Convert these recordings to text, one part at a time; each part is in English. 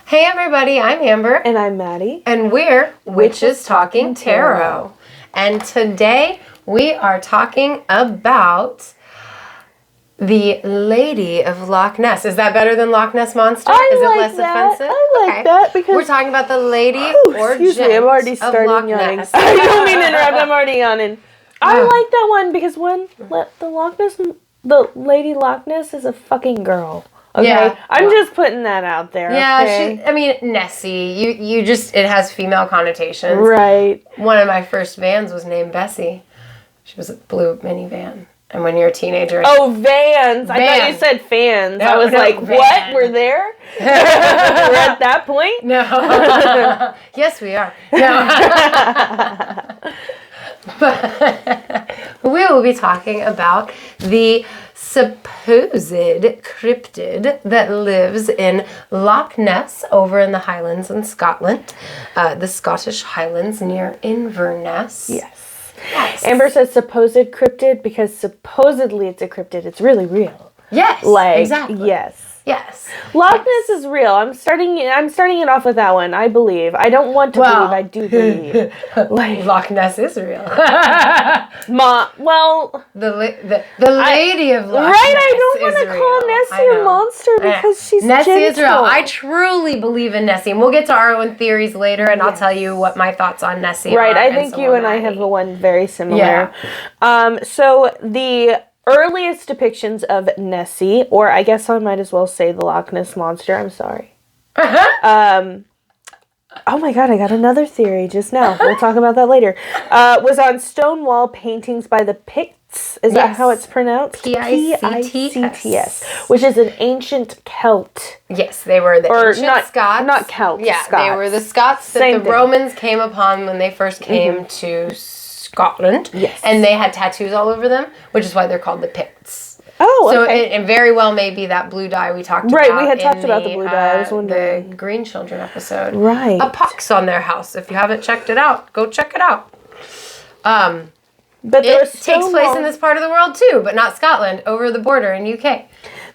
Hey everybody, I'm Amber. And I'm Maddie. And we're Witches Talking Tarot. And today we are talking about the Lady of Loch Ness. Is that better than Loch Ness Monster? Is it less offensive? I like that because we're talking about the Lady or excuse me, I'm already starting yawning. I don't mean to interrupt, I'm already yawning. I like that one because the Lady Loch Ness is a fucking girl. Okay, yeah, I'm just putting that out there. Yeah, okay? Nessie. You just it has female connotations. Right. One of my first vans was named Bessie. She was a blue minivan. And when you're a teenager, Vans. I thought you said fans. No, I was like, van. what? We're there? We're at that point? No. Yes, we are. No. But we will be talking about the supposed cryptid that lives in Loch Ness over in the Highlands in Scotland, the Scottish Highlands near Inverness. Yes. Amber says supposed cryptid because supposedly it's a cryptid. It's really real. Yes. Exactly. Yes. Yes. Loch Ness is real. I'm starting it off with that one. I believe. I don't want to believe. I do believe. Loch Ness is real. The Lady of Loch Ness. Right, I don't want to call Nessie a monster because she's Nessie gentle. is real. I truly believe in Nessie. And we'll get to our own theories later, and I'll tell you what my thoughts on Nessie are. Right, I think you and I have one very similar. Yeah. So the earliest depictions of Nessie, or I guess I might as well say the Loch Ness Monster. I'm sorry. Oh my god, I got another theory just now. We'll talk about that later. Was on stone wall paintings by the Picts. Is that how it's pronounced? Picts. Which is an ancient Celt. Yes, they were the ancient Scots. Not Celt. Yeah, Scots. They were the Scots that the Romans came upon when they first came to Scotland. Yes. And they had tattoos all over them, which is why they're called the Picts. Oh, okay. So it very well may be that blue dye we talked about. Right, we had talked about the blue dye. I was wondering. The Green Children episode. Right. A pox on their house. If you haven't checked it out, go check it out. But it takes place in this part of the world too, but not Scotland, over the border in UK.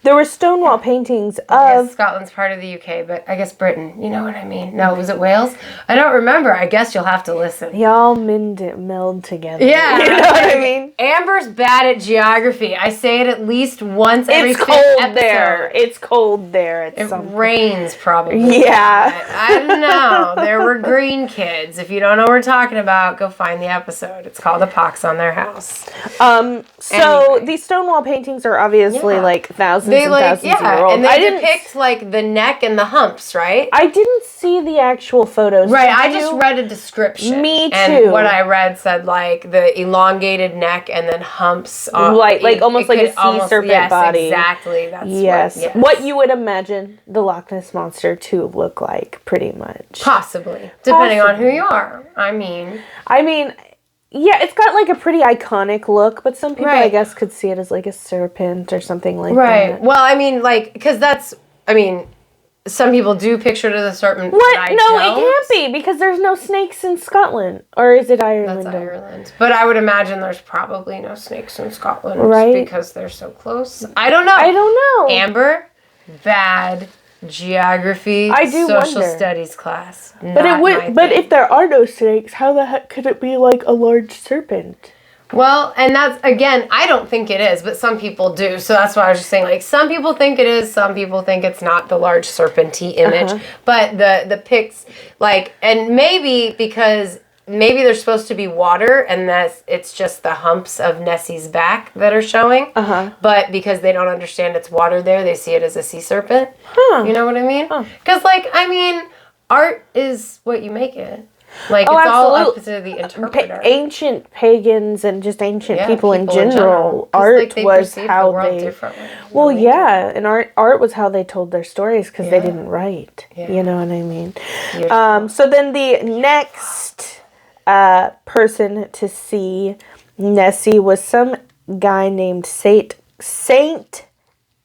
There were stonewall paintings of... Scotland's part of the UK, but I guess Britain. You know what I mean? No, was it Wales? I don't remember. I guess you'll have to listen. Y'all meld together. Yeah. You know what I mean? Amber's bad at geography. I say it at least once every fifth episode. It's cold there. It rains probably. Yeah. I don't know. There were green kids. If you don't know what we're talking about, go find the episode. It's called A Pox on Their House. So these stonewall paintings are obviously like thousands and thousands year old. And they depict like the neck and the humps, right? I didn't see the actual photos. Right, I just read a description. Me too. And what I read said like the elongated neck and then humps. Like almost like a sea serpent body. Exactly. That's what you would imagine the Loch Ness Monster to look like, pretty much. Possibly. Depending on who you are. I mean, yeah, it's got like a pretty iconic look, but some people, I guess, could see it as like a serpent or something like that. Right. Well, I mean, like, because some people do picture it as a serpent. What? No, it can't be because there's no snakes in Scotland. Or is it Ireland? That's Ireland. But I would imagine there's probably no snakes in Scotland. Right. Because they're so close. I don't know. Amber, bad geography, social studies class. But if there are no snakes, how the heck could it be like a large serpent? Well, and that's, again, I don't think it is, but some people do. So that's why I was just saying, like, some people think it is, some people think it's not the large serpenty image. But the Picts, like, and maybe because maybe there's supposed to be water and it's just the humps of Nessie's back that are showing. But because they don't understand it's water there, they see it as a sea serpent. You know what I mean? Because, art is what you make it. Like, it's all up to the interpreter. Ancient pagans and just ancient people in general. Art was how they... Well, yeah. And art was how they told their stories because they didn't write. You know what I mean? So then the next person to see Nessie was some guy named Saint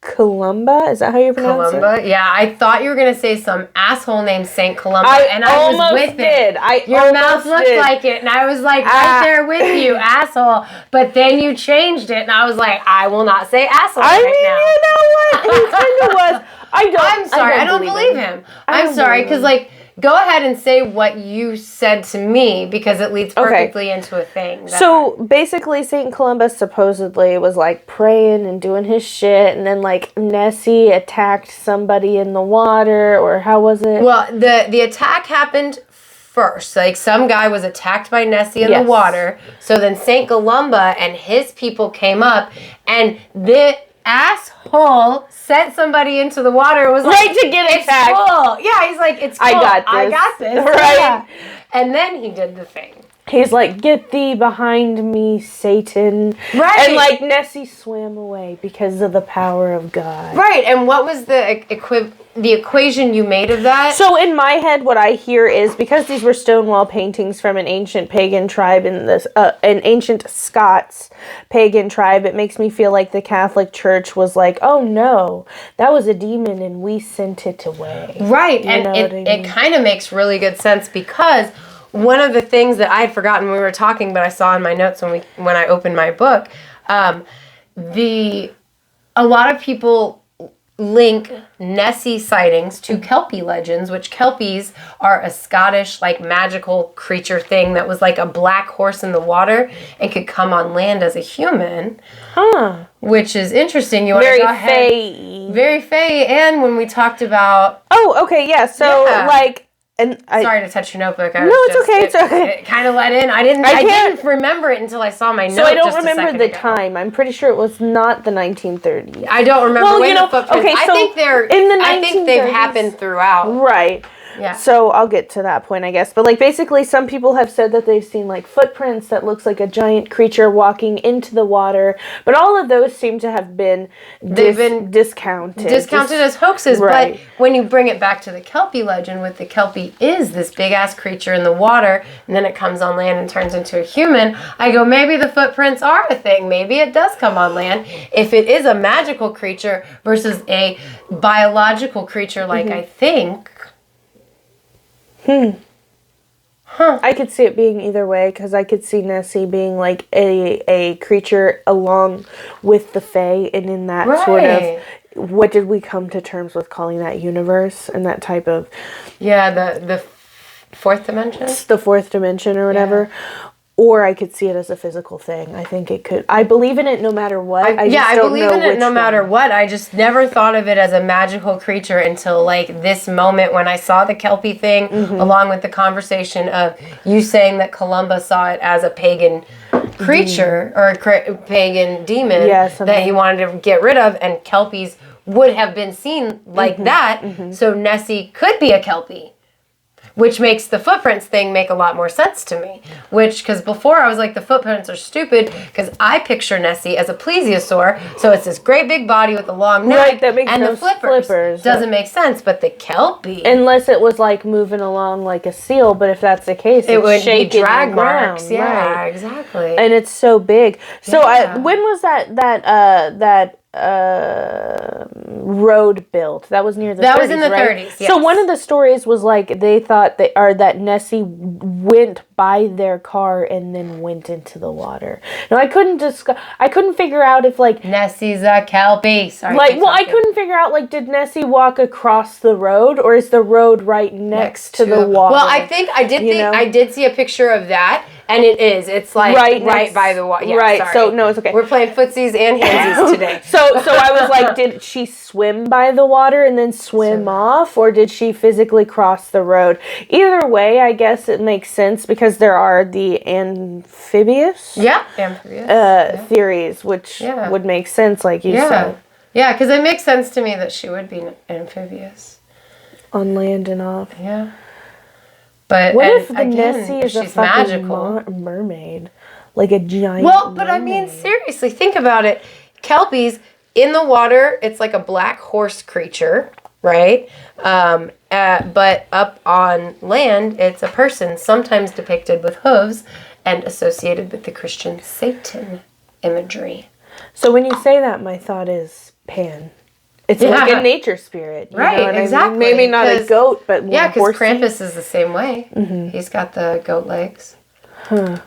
Columba? Is that how you pronounce it? Yeah, I thought you were going to say some asshole named Saint Columba. I was with it. Your mouth looked like it, and I was like right there with you, asshole. But then you changed it, and I was like, I will not say asshole now. You know what? He kind of was. I'm sorry. I don't believe him. I'm sorry, because go ahead and say what you said to me, because it leads perfectly into a thing. So basically, St. Columbus supposedly was like praying and doing his shit, and then like Nessie attacked somebody in the water, or how was it? Well, the attack happened first. Like some guy was attacked by Nessie in the water. So then St. Columba and his people came up, and the asshole sent somebody into the water. It was like, to get attacked. It's full. Yeah, he's like, it's full. I got this. Right. Yeah. And then he did the thing. He's like, get thee behind me, Satan. Right. And like Nessie swam away because of the power of God. Right. And what was the equation you made of that? So in my head, what I hear is, because these were Stonewall paintings from an ancient pagan tribe in this, an ancient Scots pagan tribe, it makes me feel like the Catholic Church was like, oh no, that was a demon and we sent it away. Right. And it kind of makes really good sense, because one of the things that I had forgotten when we were talking, but I saw in my notes when I opened my book, a lot of people link Nessie sightings to Kelpie legends, which Kelpies are a Scottish, like, magical creature thing that was like a black horse in the water and could come on land as a human. Huh. Which is interesting. You want to go ahead? Very fey. And when we talked about... Oh, okay, yeah. So, like... And sorry to touch your notebook. It's okay. It kind of let in. I didn't remember it until I saw my notes. So I don't remember the time. I'm pretty sure it was not the 1930s. I don't remember when the footprints. Okay, so I think they've happened throughout. Right. Yeah. So I'll get to that point, I guess. But like basically, some people have said that they've seen like footprints that looks like a giant creature walking into the water. But all of those seem to have been discounted. Discounted as hoaxes. Right. But when you bring it back to the Kelpie legend, with the Kelpie is this big ass creature in the water, and then it comes on land and turns into a human. I go, maybe the footprints are a thing. Maybe it does come on land. If it is a magical creature versus a biological creature, like I think. I could see it being either way, because I could see Nessie being like a creature along with the Fae, and in that sort of, what did we come to terms with calling that universe, and that type of... Yeah, the fourth dimension? The fourth dimension or whatever. Yeah. Or I could see it as a physical thing. I think it could. I believe in it no matter what. I believe in it no matter what. I just never thought of it as a magical creature until like this moment when I saw the Kelpie thing, along with the conversation of you saying that Columba saw it as a pagan creature or a pagan demon that he wanted to get rid of, and Kelpies would have been seen like that. So Nessie could be a Kelpie. Which makes the footprints thing make a lot more sense to me. Because before I was like, the footprints are stupid, because I picture Nessie as a plesiosaur, so it's this great big body with a long neck, that makes and the flippers doesn't make sense. But the Kelpie, unless it was like moving along like a seal, but if that's the case, it would be drag marks. Yeah, exactly. And it's so big. So when was that road built? That was near the 30s, That was in the right? 30s, yes. So one of the stories was like they thought that Nessie went by their car and then went into the water. Now I couldn't figure out if like Nessie's a Kelpie. Sorry. I couldn't figure out like, did Nessie walk across the road, or is the road right next to the water? Well, I did see a picture of that. And it is. It's like right by the water. Yeah, right. Sorry. So no, it's okay. We're playing footsies and handsies today. So I was like, did she swim by the water and then swim off, or did she physically cross the road? Either way, I guess it makes sense, because there are the amphibious theories, which would make sense, like you said. Yeah, because it makes sense to me that she would be amphibious. On land and off. Yeah. But what if the Nessie is a fucking mermaid? Like a giant mermaid. I mean, seriously, think about it. Kelpies, in the water, it's like a black horse creature, right? But up on land, it's a person, sometimes depicted with hooves and associated with the Christian Satan imagery. So when you say that, my thought is Pan. It's like a nature spirit. You right, know what exactly. I mean? Maybe not a goat, but more because Krampus is the same way. He's got the goat legs. Huh.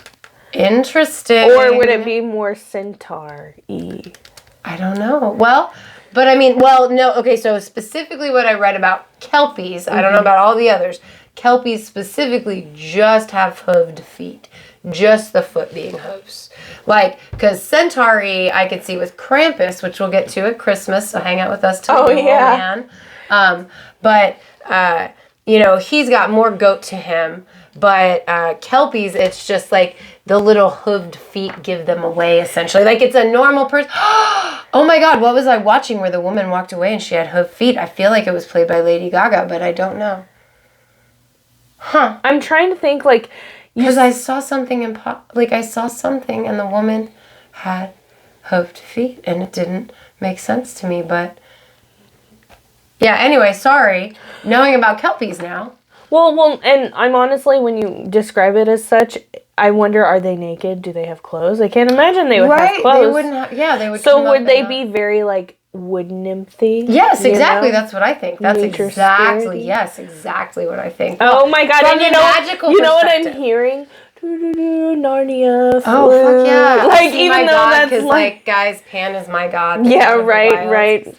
Interesting. Or would it be more centaur-y? I don't know. Well, but I mean, no. Okay, so specifically what I read about Kelpies, I don't know about all the others. Kelpies specifically just have hooved feet. Just the foot being hooves. Like, because Centauri I could see with Krampus, which we'll get to at Christmas, so hang out with us till man. But, he's got more goat to him. But Kelpies, it's just like the little hooved feet give them away, essentially. Like, it's a normal person. Oh my God, what was I watching where the woman walked away and she had hooved feet? I feel like it was played by Lady Gaga, but I don't know. Huh. I'm trying to think, like... Because I saw something and the woman had hooved feet, and it didn't make sense to me, but... Yeah, anyway, sorry. Knowing about Kelpies now... Well, and I'm honestly, when you describe it as such, I wonder, are they naked? Do they have clothes? I can't imagine they would have clothes. They wouldn't have, they would. So would they be very, like, wood nymphy? Yes, exactly. That's what I think. That's exactly what I think. Oh my God. And you know what I'm hearing? Narnia. Oh, fuck yeah. Like, even though that's like, guys, Pan is my god. Yeah, right.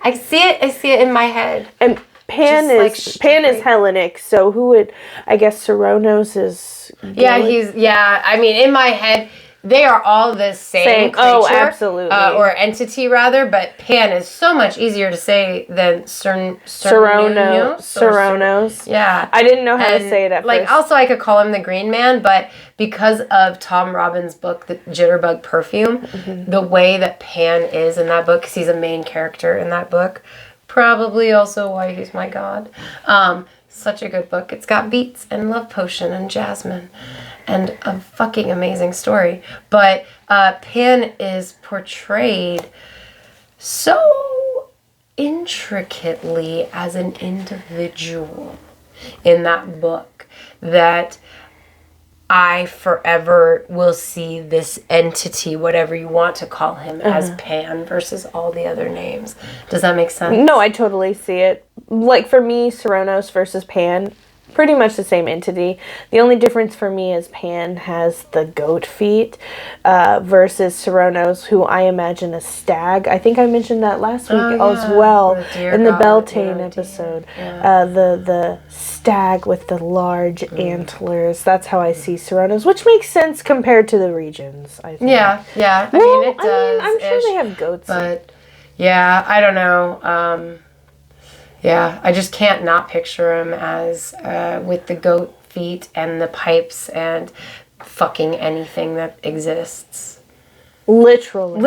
I see it in my head. And Pan is Hellenic, so who would, I guess Cernunnos is Gaelic? I mean, in my head, they are all the same creature. Oh, absolutely. Or entity, rather, but Pan is so much easier to say than Cernunnos. Yeah. I didn't know how to say it at first. Also, I could call him the Green Man, but because of Tom Robbins' book, The Jitterbug Perfume, the way that Pan is in that book, because he's a main character in that book, probably also why he's my god. Such a good book. It's got beets and love potion and jasmine and a fucking amazing story. But Pan is portrayed so intricately as an individual in that book that I forever will see this entity, whatever you want to call him, as Pan versus all the other names. Does that make sense? No, I totally see it. Like, for me, Cernunnos versus Pan, pretty much the same entity. The only difference for me is Pan has the goat feet versus Cernunnos, who I imagine a stag. I think I mentioned that last week as well in the Beltane episode. Yeah. The stag with the large antlers. That's how I see Cernunnos, which makes sense compared to the regions, I think. Yeah. I mean, it does. I'm sure they have goats. But, yeah, I don't know. Yeah, I just can't not picture him as with the goat feet and the pipes and fucking anything that exists. Literally.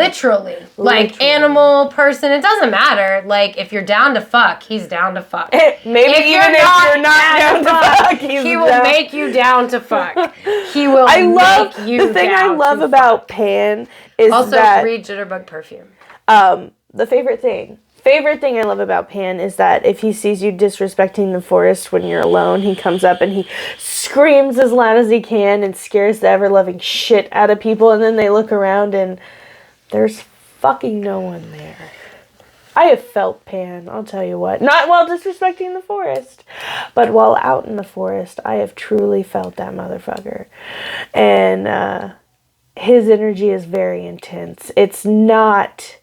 Like, animal, person, it doesn't matter. Like, if you're down to fuck, he's down to fuck. Maybe if you're not down to fuck, he will make you down to fuck. He will make you down to fuck. The thing I love about Pan is also, that... read Jitterbug Perfume. The favorite thing I love about Pan is that if he sees you disrespecting the forest when you're alone, he comes up and he screams as loud as he can and scares the ever-loving shit out of people, and then they look around and there's fucking no one there. I have felt Pan, I'll tell you what. Not while disrespecting the forest, but while out in the forest, I have truly felt that motherfucker. And his energy is very intense. It's not...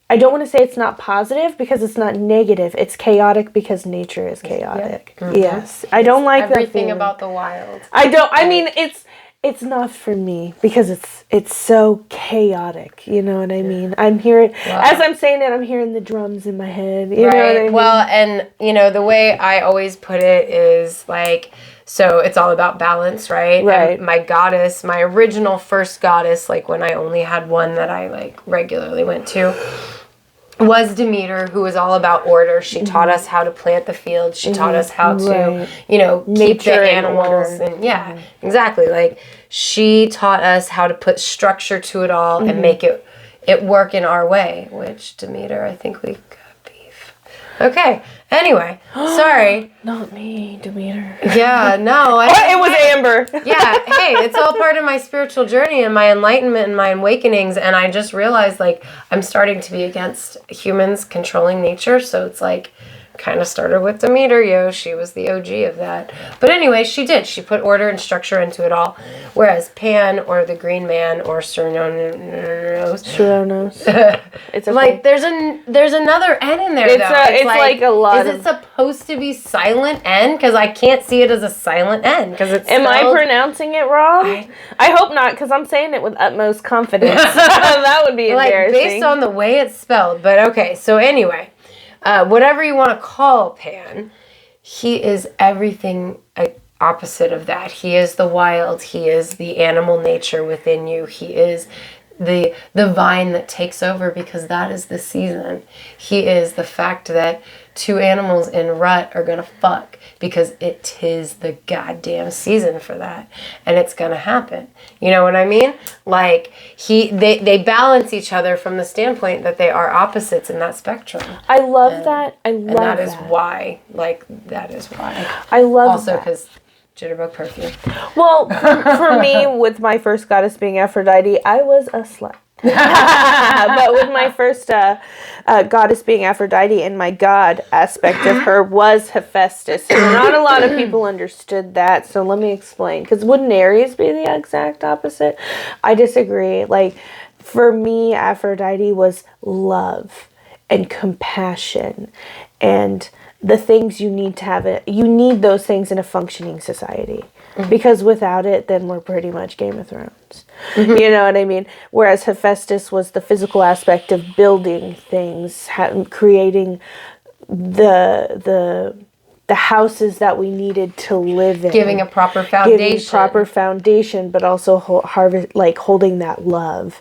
I don't want to say it's not positive because it's not negative. It's chaotic because nature is chaotic. Yeah. Yes. I don't like everything about the wild. I mean, it's not for me because it's so chaotic. You know what I mean? I'm hearing, as I'm saying it, I'm hearing the drums in my head. You know what I mean? Well, and, the way I always put it is like, so it's all about balance, right? Right. And my goddess, my original first goddess, like when I only had one that I like regularly went to, was Demeter, who was all about order. She taught us how to plant the fields. She taught us how to, keep the animals. And exactly. Like, she taught us how to put structure to it all and make it work in our way, which Demeter, I think we got beef. Okay. Anyway, sorry. Not me, Demeter. Yeah, no. It was Amber. Yeah, hey, it's all part of my spiritual journey and my enlightenment and my awakenings, and I just realized, like, I'm starting to be against humans controlling nature, so it's like, kind of started with Demeter, yo. She was the OG of that. But anyway, she did. She put order and structure into it all. Whereas Pan or the Green Man or Cernunnos. It's okay. Like there's another N in there. It's like a lot. Is it supposed to be silent N? Because I can't see it as a silent N. Because it's. Am I pronouncing it wrong? I hope not, because I'm saying it with utmost confidence. That would be embarrassing. Like based on the way it's spelled. But okay. So anyway. Whatever you want to call Pan, he is everything opposite of that. He is the wild. He is the animal nature within you. He is the vine that takes over because that is the season. He is the fact that two animals in rut are going to fuck because it is the goddamn season for that. And it's going to happen. You know what I mean? Like, they balance each other from the standpoint that they are opposites in that spectrum. I love that. And that is why. Like, that is why. I love also, that. Also, because jitterbug perfume. Well, for me, with my first goddess being Aphrodite, I was a slut. But with my first goddess being Aphrodite and my god aspect of her was Hephaestus. And not a lot of people understood that, so let me explain. Because wouldn't Aries be the exact opposite? I disagree. Like, for me, Aphrodite was love and compassion and the things you need to have you need those things in a functioning society. Mm-hmm. Because without it, then we're pretty much Game of Thrones. Mm-hmm. You know what I mean? Whereas Hephaestus was the physical aspect of building things, creating the houses that we needed to live in. Giving a proper foundation. But also holding that love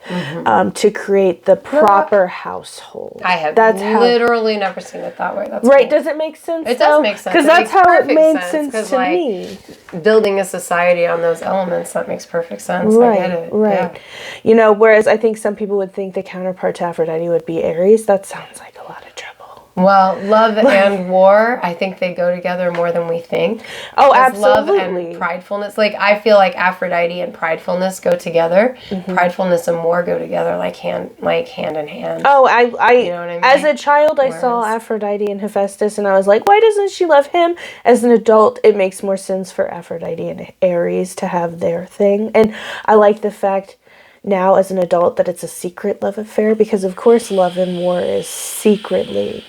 to create the proper household. I have literally never seen it that way. That's right. Cool. Does it make sense? It does make sense. Because that's how it made sense to me. Building a society on those elements, that makes perfect sense. Right, I get it. Right. Yeah. You know, whereas I think some people would think the counterpart to Aphrodite would be Aries. That sounds like a lot of trouble. Well, love and war, I think they go together more than we think. Oh, absolutely. Love and pridefulness. Like, I feel like Aphrodite and pridefulness go together. Mm-hmm. Pridefulness and war go together like hand in hand. Oh, you know what I mean? As a child, I saw Aphrodite and Hephaestus, and I was like, why doesn't she love him? As an adult, it makes more sense for Aphrodite and Aries to have their thing. And I like the fact now, as an adult, that it's a secret love affair, because, of course, love and war is secretly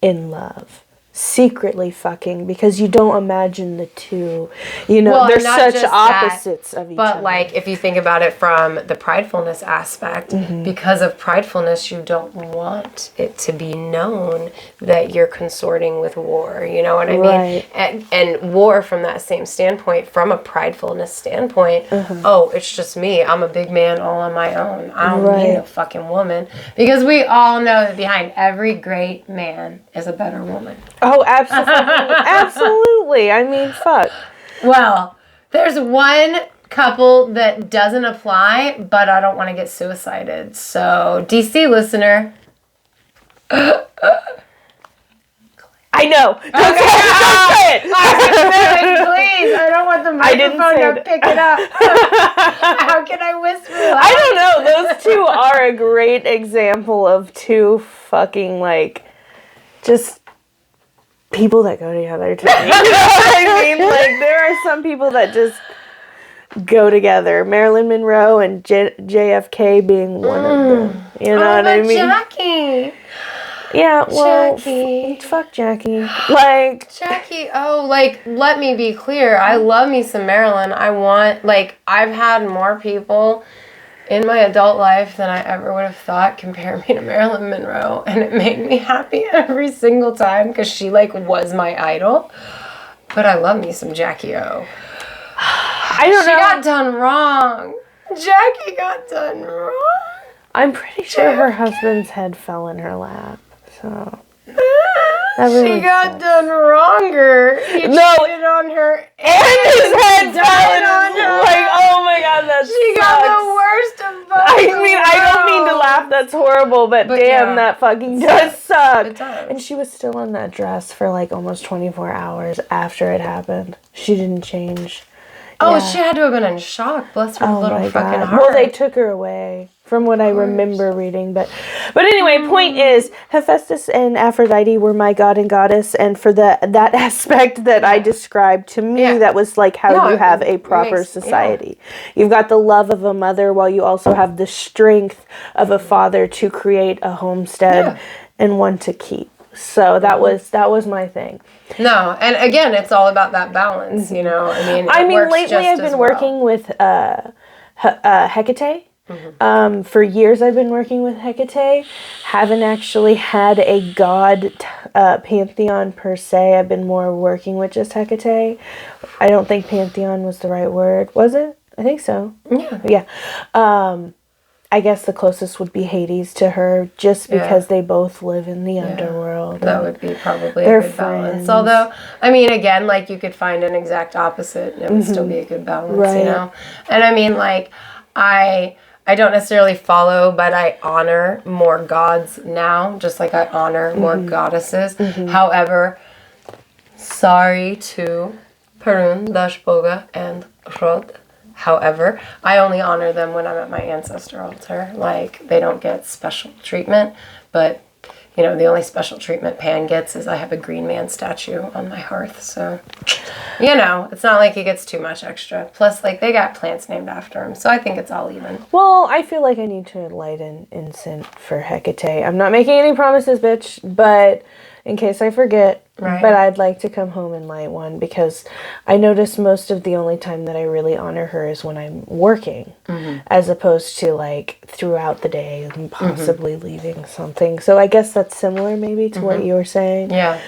in love, secretly fucking, because you don't imagine the two, you know, well, they're such opposites of each other. But like, if you think about it from the pridefulness aspect, because of pridefulness, you don't want it to be known that you're consorting with war, you know what I mean? And war from that same standpoint, from a pridefulness standpoint, oh, it's just me, I'm a big man all on my own, I don't need a fucking woman, because we all know that behind every great man is a better woman. Oh, absolutely. Absolutely. I mean, fuck. Well, there's one couple that doesn't apply, but I don't want to get suicided. So, DC listener. I know. Don't say it. Please. I don't want the microphone to pick it up. How can I whisper? I don't know. Those two are a great example of two fucking, like, just people that go together to me. You know what I mean? Like, there are some people that just go together. Marilyn Monroe and JFK being one of them. You know what I mean? Jackie. Yeah, well, fuck Jackie. Like, Jackie, let me be clear. I love me some Marilyn. I've had more people in my adult life than I ever would have thought compare me to Marilyn Monroe, and it made me happy every single time because she was my idol. But I love me some Jackie O. I don't know. She got done wrong. Jackie got done wrong. I'm pretty sure her husband's head fell in her lap. So she got done wronger. He cheated on her, and his head fell on her. Like, oh my god, she got the worst of both. I don't mean to laugh. That's horrible, but damn, that fucking does suck. It does. And she was still in that dress for like almost 24 hours after it happened. She didn't change. Oh, she had to have been in shock. Bless her little fucking heart. Well, they took her away, from what I remember reading. But anyway, point is, Hephaestus and Aphrodite were my god and goddess, and for that aspect that I described, to me, that was like how you have a proper society. You've got the love of a mother, while you also have the strength of a father to create a homestead and one to keep. So that was my thing. No, and again, it's all about that balance, you know. I mean, lately I've been working with Hecate. For years I've been working with Hecate. Haven't actually had a god pantheon per se. I've been more working with just Hecate. I don't think pantheon was the right word. Was it? I think so. Yeah. I guess the closest would be Hades to her, just because they both live in the underworld. That would be probably a good balance. Although, I mean, again, like, you could find an exact opposite, and it would still be a good balance, you know? And I mean, like, I don't necessarily follow, but I honor more gods now, just like I honor more goddesses. However, sorry to Perun, Dashboga, and Rod. However, I only honor them when I'm at my ancestor altar. Like, they don't get special treatment, but, you know, the only special treatment Pan gets is I have a green man statue on my hearth. So, you know, it's not like he gets too much extra. Plus, like, they got plants named after him, so I think it's all even. Well, I feel like I need to light an incense for Hecate. I'm not making any promises, bitch, but in case I forget. But I'd like to come home and light one, because I notice most of the only time that I really honor her is when I'm working, as opposed to like throughout the day and possibly leaving something. So I guess that's similar maybe to what you were saying. Yeah.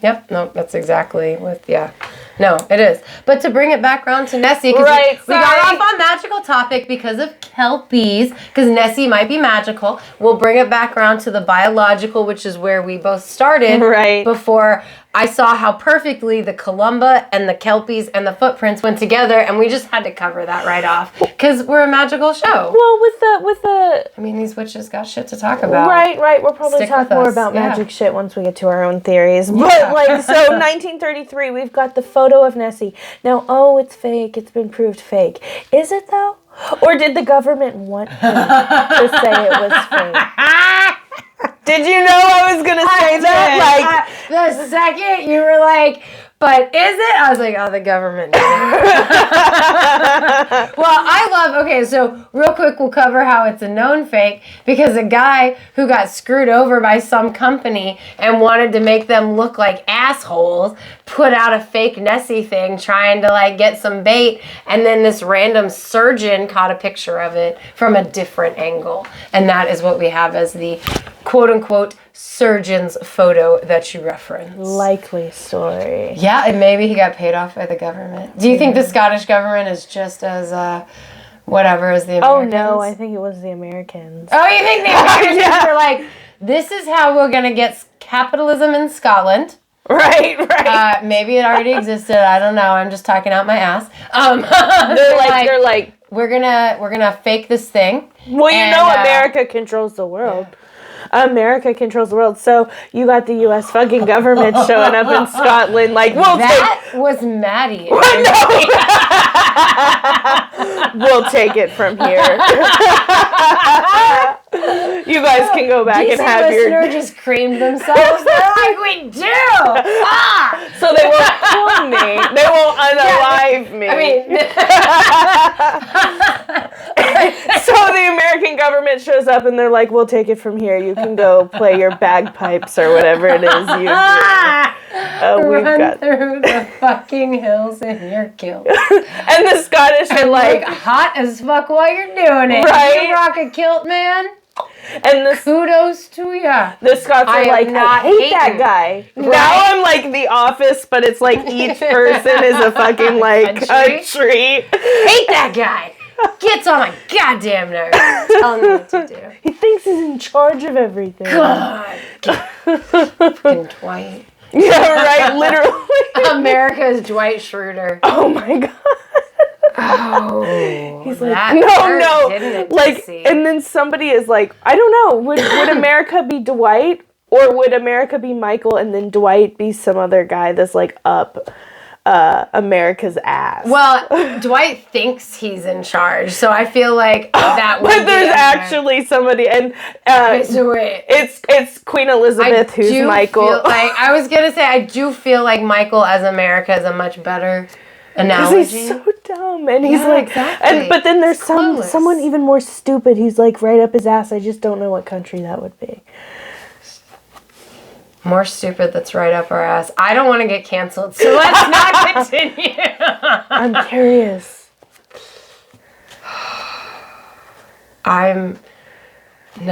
Yep. No, that's exactly No, it is. But to bring it back around to Nessie, because we got off on magical topic because of kelpies, because Nessie might be magical. We'll bring it back around to the biological, which is where we both started. Before I saw how perfectly the Columba and the kelpies and the footprints went together, and we just had to cover that right off, because we're a magical show. Well, with the I mean, these witches got shit to talk about. Right. We'll probably talk more about magic shit once we get to our own theories. But like, so 1933, we've got the photo of Nessie. Now, it's fake. It's been proved fake. Is it though? Or did the government want him to say it was fake? Did you know I was gonna say that? The second you were like, but is it? I was like, oh, the government did it. Well, okay, so real quick, we'll cover how it's a known fake, because a guy who got screwed over by some company and wanted to make them look like assholes put out a fake Nessie thing trying to like get some bait, and then this random surgeon caught a picture of it from a different angle, and that is what we have as the quote-unquote surgeon's photo that you reference. Likely story. Yeah, and maybe he got paid off by the government. Do you think the Scottish government is just as whatever as the Americans? Oh no, I think it was the Americans. Oh, you think the Americans were like, this is how we're gonna get capitalism in Scotland? Right. Maybe it already existed. I don't know. I'm just talking out my ass. They're like, we're gonna fake this thing. Well, America controls the world. Yeah. America controls the world. So you got the U.S. fucking government showing up in Scotland like, was Maddie. We'll take it from here. You guys can go back and have your... listener just creamed themselves. They're like, we do! So they won't kill me. They won't unalive me. So the American government shows up and they're like, we'll take it from here. You can go play your bagpipes or whatever it is you do. Run through the fucking hills in your kilt. And the Scottish are like... hot as fuck while you're doing it. Right? You rock a kilt, man. And kudos to ya. The Scots are like, I hate that guy. Right? Now I'm like The Office, but it's like each person is a fucking like a tree. Hate that guy. Gets on my goddamn nerves. Telling me what to do. He thinks he's in charge of everything. God. Fucking Dwight. Yeah, right. Literally. America's Dwight Schroeder. Oh my god. Oh, he's like, no, like, and then somebody is like, I don't know, would America be Dwight, or would America be Michael, and then Dwight be some other guy that's like up America's ass? Well, Dwight thinks he's in charge, so I feel like that would but there's actually somebody, and it's Queen Elizabeth who's Michael. I was gonna say, I do feel like Michael as America is a much better analogy. Because he's so dumb, and he's like, exactly. But then there's someone even more stupid. He's like right up his ass. I just don't know what country that would be. More stupid that's right up our ass. I don't want to get canceled, so let's not continue. I'm curious. Can you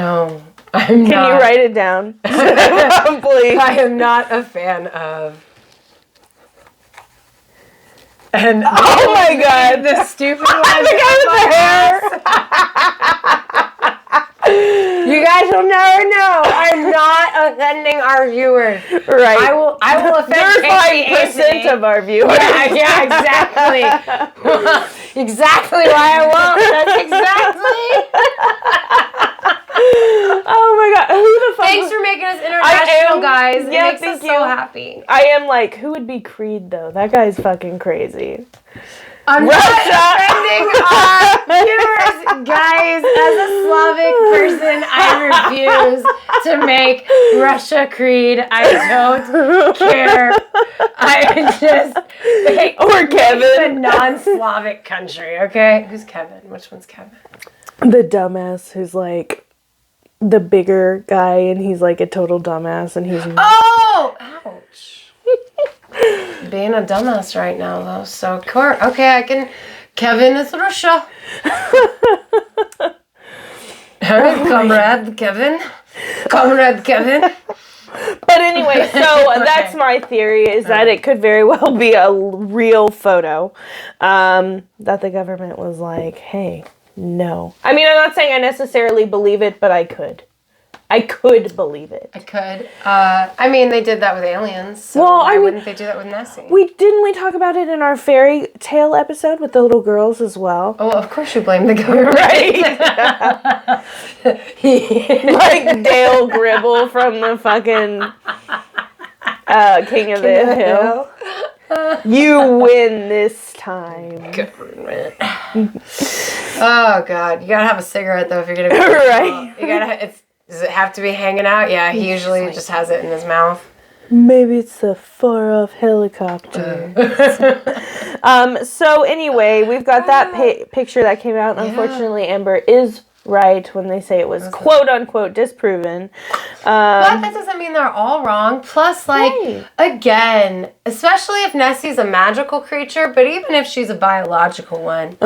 write it down? Please. I am not a fan of. And oh my god, the stupid one. The guy with the hair. You guys will never know. I'm not offending our viewers. Right. I will offend There's 5% of our viewers. Yeah, exactly. Exactly why I won't. That's exactly. Oh my god. Who the fuck? Thanks for making us international, guys. It makes us so happy. I am like, who would be Creed though? That guy's fucking crazy. I'm not offending our viewers, guys. As a Slavic person, I refuse to make Russia Creed. I don't care. I just or Kevin, a non-Slavic country. Okay, who's Kevin? Which one's Kevin? The dumbass who's like the bigger guy, and he's like a total dumbass, and he's ouch. Being a dumbass right now, though. So, okay, I can. Kevin is Russia. Comrade Kevin. Comrade Kevin. But anyway, so that's my theory, is that it could very well be a real photo. That the government was like, hey, no. I mean, I'm not saying I necessarily believe it, but I could believe it. I could. I mean, they did that with aliens. So why wouldn't they do that with Nessie? Didn't we talk about it in our fairy tale episode with the little girls as well? Oh, of course you blame the government. Right? Like Dale Gribble from the fucking King of the Hill. You win this time. Government. Oh, God. You gotta have a cigarette, though, if you're gonna be right. Does it have to be hanging out? Yeah, he usually just has it in his mouth. Maybe it's the far-off helicopter. So anyway, we've got that picture that came out. Unfortunately, Amber is right when they say it was quote-unquote disproven. But that doesn't mean they're all wrong. Plus, again, especially if Nessie's a magical creature, but even if she's a biological one,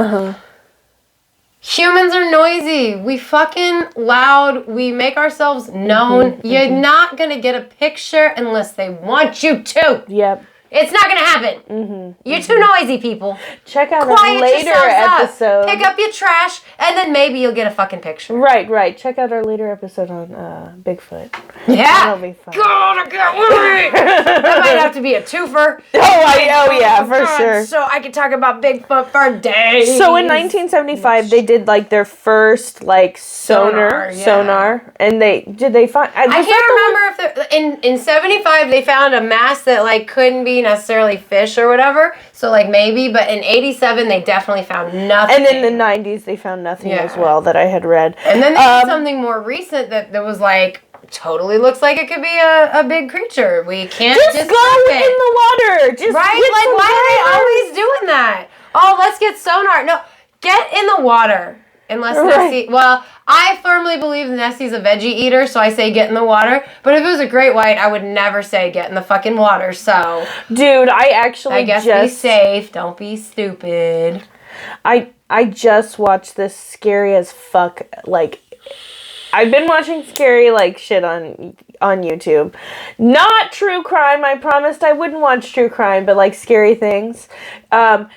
humans are noisy. We fucking loud. We make ourselves known. You're not going to get a picture unless they want you to. Yep. It's not going to happen. You're too noisy, people. Check out our later episode. Pick up your trash, and then maybe you'll get a fucking picture. Right. Check out our later episode on Bigfoot. Yeah. That'll be fun. God, I can't wait. That might have to be a twofer. Oh yeah, for sure. So I could talk about Bigfoot for days. So in 1975, they did like their first like sonar, and did they find? I can't remember if in 75 they found a mass that like couldn't be necessarily fish or whatever, so like maybe, but in 87 they definitely found nothing, and in the 90s they found nothing as well that I had read, and then they did something more recent that was like totally looks like it could be a big creature. We can't just go in the water, just right, like why are they always doing that? Oh, let's get sonar. No, get in the water. Unless Nessie, well, I firmly believe Nessie's a veggie eater, so I say get in the water. But if it was a great white, I would never say get in the fucking water, so. Dude, I guess be safe, don't be stupid. I just watched this scary as fuck, like, I've been watching scary, like, shit on YouTube. Not true crime, I promised I wouldn't watch true crime, but, like, scary things. Somebody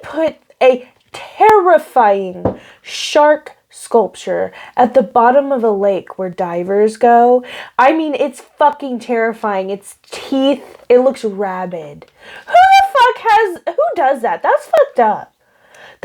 put a terrifying shark sculpture at the bottom of a lake where divers go. I mean, it's fucking terrifying. Its teeth, it looks rabid. Who does that? That's fucked up.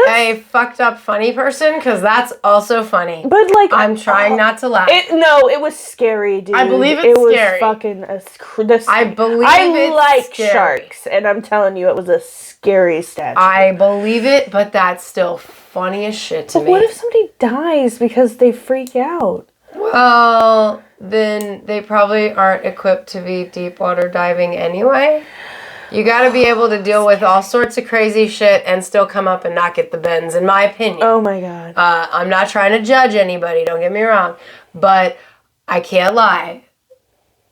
a fucked up funny person, because that's also funny. But like, I'm trying not to laugh. It was scary, dude. I believe it's scary. It was fucking I like sharks, and I'm telling you, it was a scary statue. I believe it, but that's still funny as shit to me. But what if somebody dies because they freak out? Well, then they probably aren't equipped to be deep water diving anyway. You got to be able to deal with all sorts of crazy shit and still come up and not get the bends, in my opinion. Oh my God. I'm not trying to judge anybody, don't get me wrong, but I can't lie.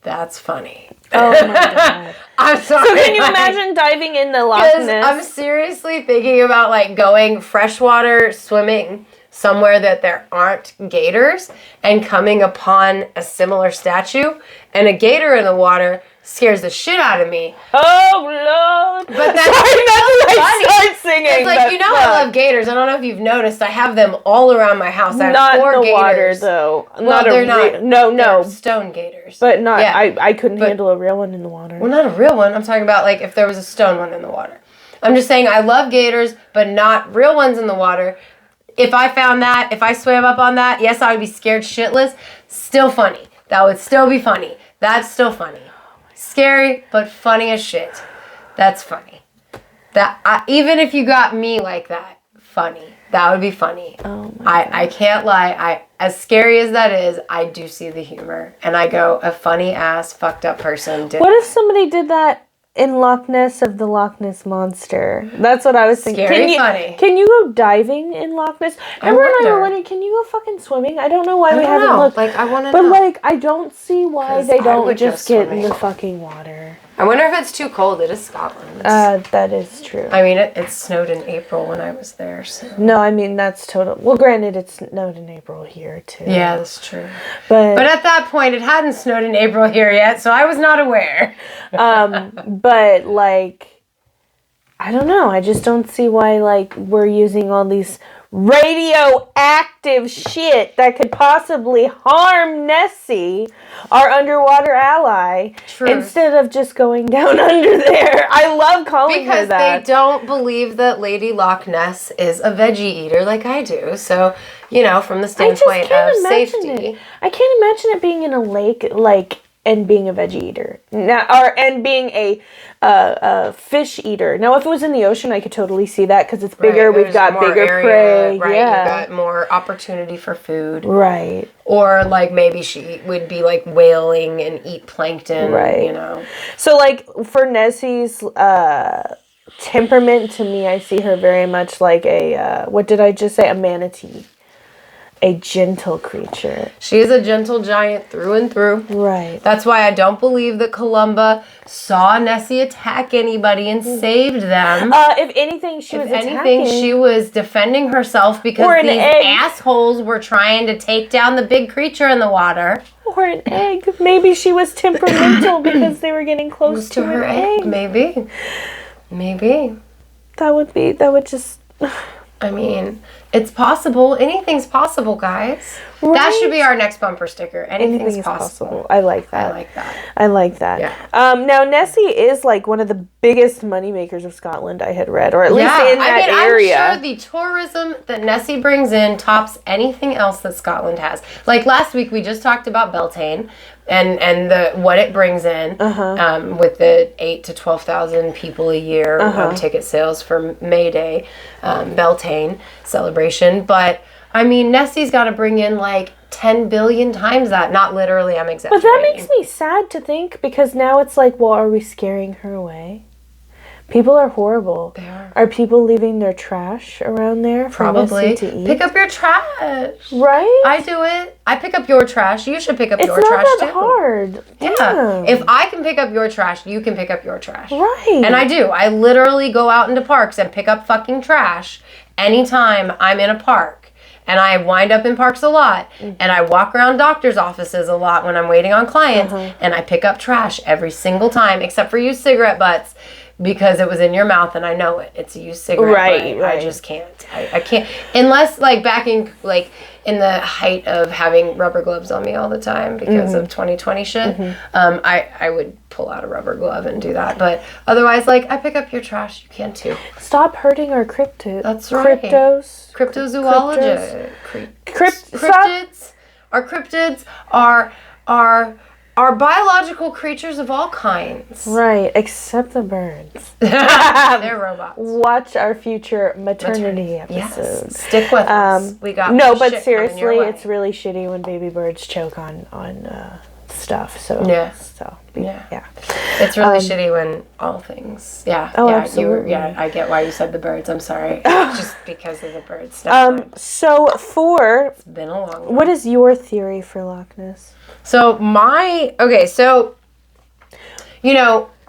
That's funny. Oh my God. I'm sorry. So can you imagine diving in the Loch Ness? I'm seriously thinking about like going freshwater swimming somewhere that there aren't gators and coming upon a similar statue, and a gator in the water scares the shit out of me. Oh Lord! But that's funny. Start singing. It's like, I love gators. I don't know if you've noticed. I have them all around my house. I have not 4 in the gators. Water though. Well, they're not. No. They're stone gators. But not. Yeah. I couldn't handle a real one in the water. Well, not a real one. I'm talking about like if there was a stone one in the water. I'm just saying I love gators, but not real ones in the water. If I found that, if I swam up on that, yes, I would be scared shitless. Still funny. That would still be funny. That's still funny. Scary, but funny as shit. That's funny. Even if you got me like that, funny. That would be funny. Oh my God. I can't lie. As scary as that is, I do see the humor. And I go, a funny ass, fucked up person did. What if somebody did that in Loch Ness of the Loch Ness Monster? That's what I was thinking. Funny. Can you go diving in Loch Ness? Remember when I were wondering, can you go fucking swimming? I don't know why we haven't looked. Like, I want to know. But like, I don't see why they don't just get in the fucking water. I wonder if it's too cold. It is Scotland. That is true. I mean, it snowed in April when I was there. So. No, I mean, that's total. Well, granted, it snowed in April here, too. Yeah, that's true. But at that point, it hadn't snowed in April here yet, so I was not aware. But, like, I don't know. I just don't see why, like, we're using all these radioactive shit that could possibly harm Nessie, our underwater ally, instead of just going down under there. I love calling her that. Because they don't believe that Lady Loch Ness is a veggie eater like I do. So, from the standpoint of safety. I can't imagine it being in a lake, like, and being a veggie eater. And being a fish eater. Now, if it was in the ocean, I could totally see that because it's bigger. We've got bigger prey. Right, yeah. You've got more opportunity for food. Right. Or, like, maybe she would be, like, whaling and eat plankton, right. So, like, for Nessie's temperament, to me, I see her very much like what did I just say? A manatee. A gentle creature. She is a gentle giant through and through. Right. That's why I don't believe that Columba saw Nessie attack anybody and saved them. If anything, she was attacking. If anything, she was defending herself because these assholes were trying to take down the big creature in the water. Or an egg. Maybe she was temperamental because they were getting close to her egg. Maybe. That would just... I mean, it's possible. Anything's possible, guys. Right? That should be our next bumper sticker. Anything's possible. I like that. Yeah. Now, Nessie is like one of the biggest moneymakers of Scotland I had read, or at least in that area. I'm sure the tourism that Nessie brings in tops anything else that Scotland has. Like last week, we just talked about Beltane and what it brings in with the 8,000 to 12,000 people a year ticket sales for May Day, Beltane celebration. But I mean, Nessie's got to bring in like 10 billion times that. Not literally, I'm exaggerating. But that makes me sad to think, because now it's like, well, are we scaring her away? People are horrible. They are. Are people leaving their trash around there for Nessie to eat? Pick up your trash. Right? I do it. I pick up your trash. You should pick up your trash too. It's not that hard. Yeah. Damn. If I can pick up your trash, you can pick up your trash. Right. And I do. I literally go out into parks and pick up fucking trash anytime I'm in a park. And I wind up in parks a lot. And I walk around doctor's offices a lot when I'm waiting on clients. And I pick up trash every single time, except for used cigarette butts, because it was in your mouth and I know it. It's a used cigarette butt. I just can't. I can't. Unless, like, back in, like, in the height of having rubber gloves on me all the time because of 2020 shit, I would pull out a rubber glove and do that. But otherwise, like, I pick up your trash. You can too. Stop hurting our cryptids. That's right. Cryptozoologists. Cryptids. Our cryptids are biological creatures of all kinds. Right, except the birds. They're robots. Watch our future maternity episodes. Yes. Stick with us. We got but seriously, it's really shitty when baby birds choke on stuff. So yeah. It's really shitty when all things. Yeah. Oh, absolutely. I get why you said the birds. I'm sorry. Just because of the birds. So it's been a long one. What is your theory for Loch Ness? So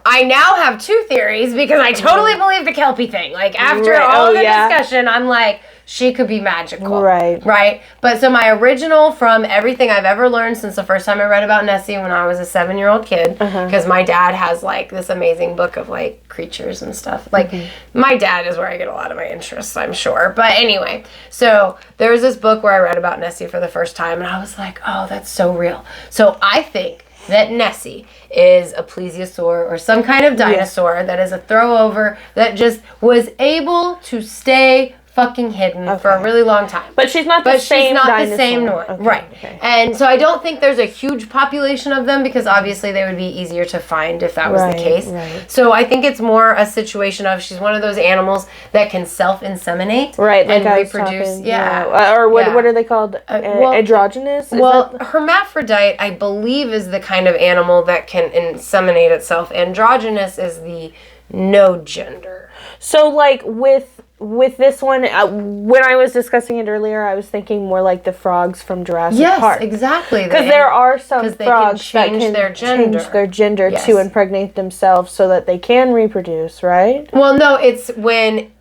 I now have two theories because I totally believe the Kelpie thing. Like, after all the discussion, I'm like, she could be magical. Right? But so my original, from everything I've ever learned since the first time I read about Nessie when I was a 7-year-old kid, because my dad has, like, this amazing book of, like, creatures and stuff. Like, my dad is where I get a lot of my interests, I'm sure. But anyway, so there was this book where I read about Nessie for the first time, and I was like, oh, that's so real. So I think that Nessie is a plesiosaur or some kind of dinosaur that is a throwover that just was able to stay fucking hidden for a really long time. But she's not the same dinosaur. The same one. Okay, right. Okay. And so I don't think there's a huge population of them because obviously they would be easier to find if that was the case. Right. So I think it's more a situation of she's one of those animals that can self-inseminate and reproduce. Or what are they called? Androgynous? Hermaphrodite, I believe, is the kind of animal that can inseminate itself. Androgynous is the no gender. So, like, with this one, when I was discussing it earlier, I was thinking more like the frogs from Jurassic Park. Yes, exactly. Because there are some frogs that can change their gender to impregnate themselves so that they can reproduce, right? Well, no, it's when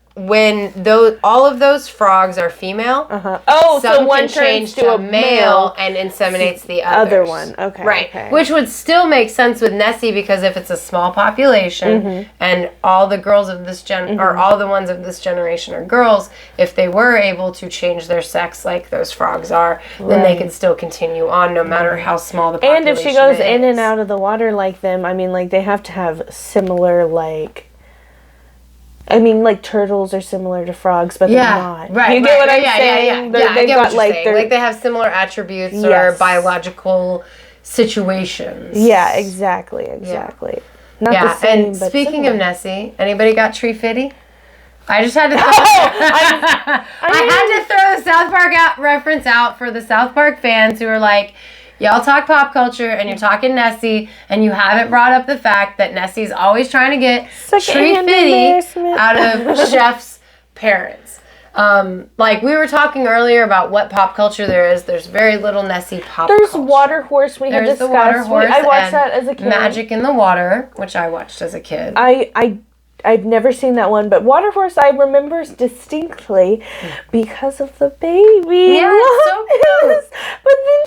all of those frogs are female. So one turns to a male and inseminates the other one. Okay. Right. Okay. Which would still make sense with Nessie because if it's a small population and all the girls of this or all the ones of this generation are girls, if they were able to change their sex like those frogs are, then they could still continue on no matter how small the population is. And if she goes in and out of the water like them, I mean, like, they have to have similar, like... I mean, like, turtles are similar to frogs, but they're not. Right. You get what I'm saying? Yeah, I get what you're saying. Like, they have similar attributes or biological situations. Yeah, exactly. Not the same, and speaking of Nessie, anybody got Tree Fitty? I just had to I had to throw the South Park reference out for the South Park fans who are like, y'all talk pop culture and you're talking Nessie and you haven't brought up the fact that Nessie's always trying to get Tree Fitty out of Chef's parents. Like we were talking earlier about what pop culture there is. There's very little Nessie pop culture. There's Water Horse. We had discussed. The Water Horse. I watched that as a kid. Magic in the Water, which I watched as a kid. I've never seen that one, but Water Horse I remember distinctly because of the baby. Yeah, it's so cute. But then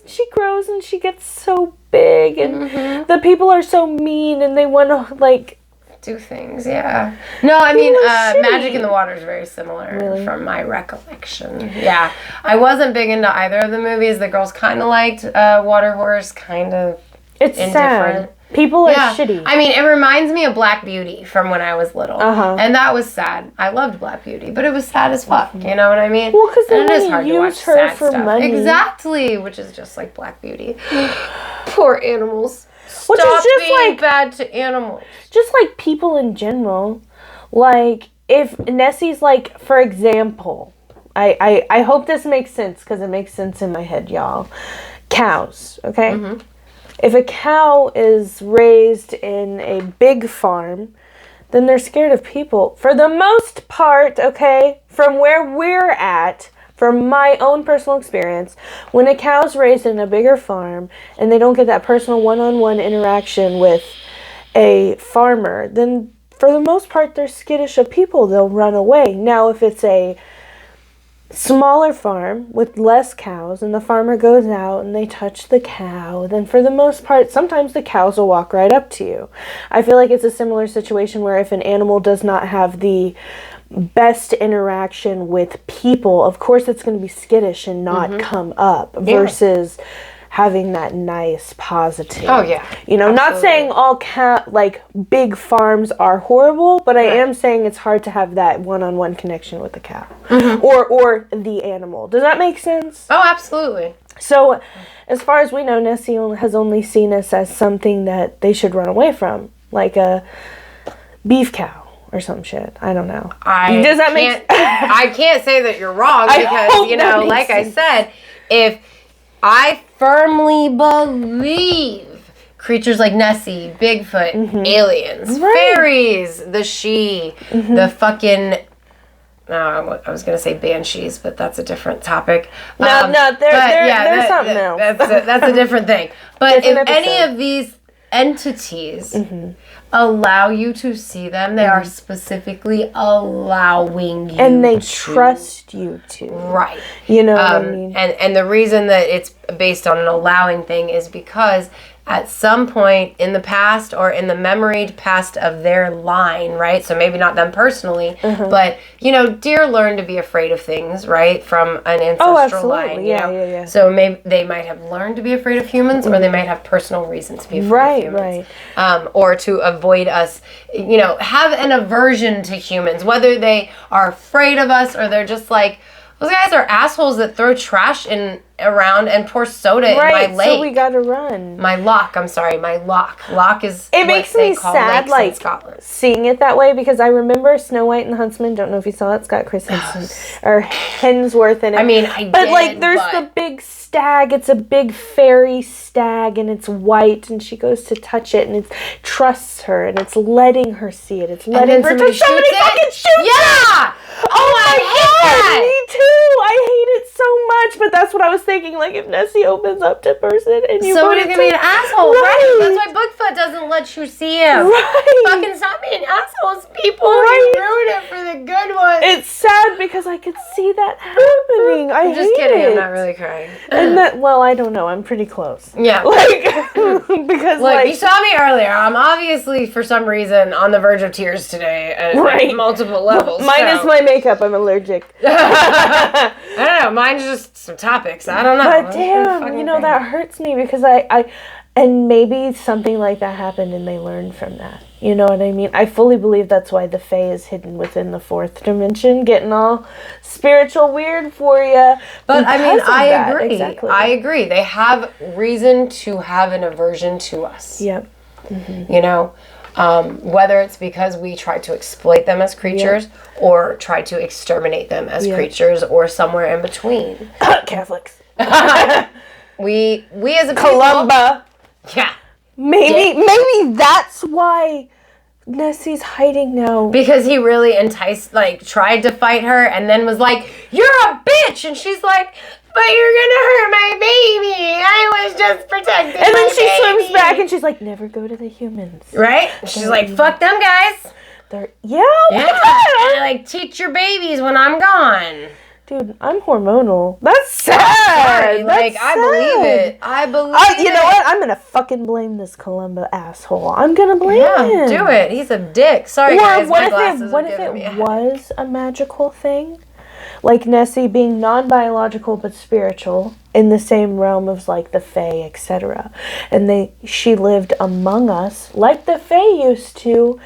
she grows and she gets so big and the people are so mean and they want to, like, do things, yeah. No, I mean, Magic in the Water is very similar from my recollection. Yeah. I wasn't big into either of the movies. The girls kind of liked Water Horse, kind of indifferent. Sad. People are shitty. I mean, it reminds me of Black Beauty from when I was little. And that was sad. I loved Black Beauty, but it was sad as fuck. You know what I mean? Well, because then it is hard to watch her sad for stuff. Money. Exactly, which is just like Black Beauty. Poor animals. Which Stop is just being like bad to animals. Just like people in general. Like, if Nessie's like, for example, I hope this makes sense because it makes sense in my head, y'all. Cows, okay? If a cow is raised in a big farm, then they're scared of people. For the most part, okay, from where we're at, from my own personal experience, when a cow's raised in a bigger farm and they don't get that personal one-on-one interaction with a farmer, then for the most part, they're skittish of people. They'll run away. Now, if it's a smaller farm with less cows, and the farmer goes out and they touch the cow, then for the most part, sometimes the cows will walk right up to you. I feel like it's a similar situation where if an animal does not have the best interaction with people, of course it's going to be skittish and not come up, versus having that nice positive. Oh yeah. You know, absolutely. Not saying all big farms are horrible, but I am saying it's hard to have that one-on-one connection with the cow or the animal. Does that make sense? Oh, absolutely. So, as far as we know, Nessie has only seen us as something that they should run away from, like a beef cow. Or some shit. I don't know. Does that make sense? I can't say that you're wrong because, you know, like I said, if I firmly believe creatures like Nessie, Bigfoot, aliens, fairies, the she, the fucking... I was going to say banshees, but that's a different topic. There's something else. That's a different thing. But if any of these entities allow you to see them, they are specifically allowing you and they trust you to. Right. You know what I mean? And the reason that it's based on an allowing thing is because at some point in the past or in the memoried past of their line, right? So maybe not them personally, but, you know, deer learn to be afraid of things, right? From an ancestral line. You know? Yeah. So maybe they might have learned to be afraid of humans or they might have personal reasons to be afraid of humans. Right. Or to avoid us, you know, have an aversion to humans, whether they are afraid of us or they're just like, those guys are assholes that throw trash around and pour soda in my lake. So we gotta run. My loch. Loch is it makes me sad, like, seeing it that way, because I remember Snow White and the Huntsman. Don't know if you saw it. It's got Chris Hemsworth in it. I mean, there's the big stag. It's a big fairy stag, and it's white, and she goes to touch it, and it trusts her, and it's letting her see it. It's letting her. Somebody fucking shoots it. Yeah. Oh my God, me too. I hate it so much, but that's what I was thinking. Like, if Nessie opens up to person and you somebody's gonna be an asshole, right? That's why Bigfoot doesn't let you see him. Right. Fucking stop being assholes, people. You ruined it for the good ones. It's sad because I could see that happening. I'm just kidding. I'm not really crying. And I don't know. I'm pretty close. Yeah. Because look, you saw me earlier. I'm obviously for some reason on the verge of tears today at multiple levels. Minus my makeup. I'm allergic. I don't know. Mine's just some topics. I don't know. But damn, you know, that hurts me because and maybe something like that happened and they learned from that. You know what I mean? I fully believe that's why the Fae is hidden within the fourth dimension, getting all spiritual weird for you. But I mean, I agree. Exactly. I agree. They have reason to have an aversion to us. Yep. You know? Whether it's because we try to exploit them as creatures or try to exterminate them as creatures or somewhere in between. Catholics. we as a people... Columba. Yeah. Maybe that's why Nessie's hiding now. Because he really tried to fight her and then was like, "You're a bitch!" And she's like, "But you're gonna hurt my baby. I was just protecting my baby." And then she swims back and she's like, "Never go to the humans." Right? She's like, "Fuck them guys." Yeah. And like, teach your babies when I'm gone. Dude, I'm hormonal. That's sad. Sorry. That's sad. I believe it. I believe it. You know what? I'm gonna fucking blame this Columba asshole. I'm gonna blame him. Do it. He's a dick. Sorry, guys. What if it was a magical thing? Like Nessie being non-biological but spiritual in the same realm of like the Fae, etc. And she lived among us like the Fae used to.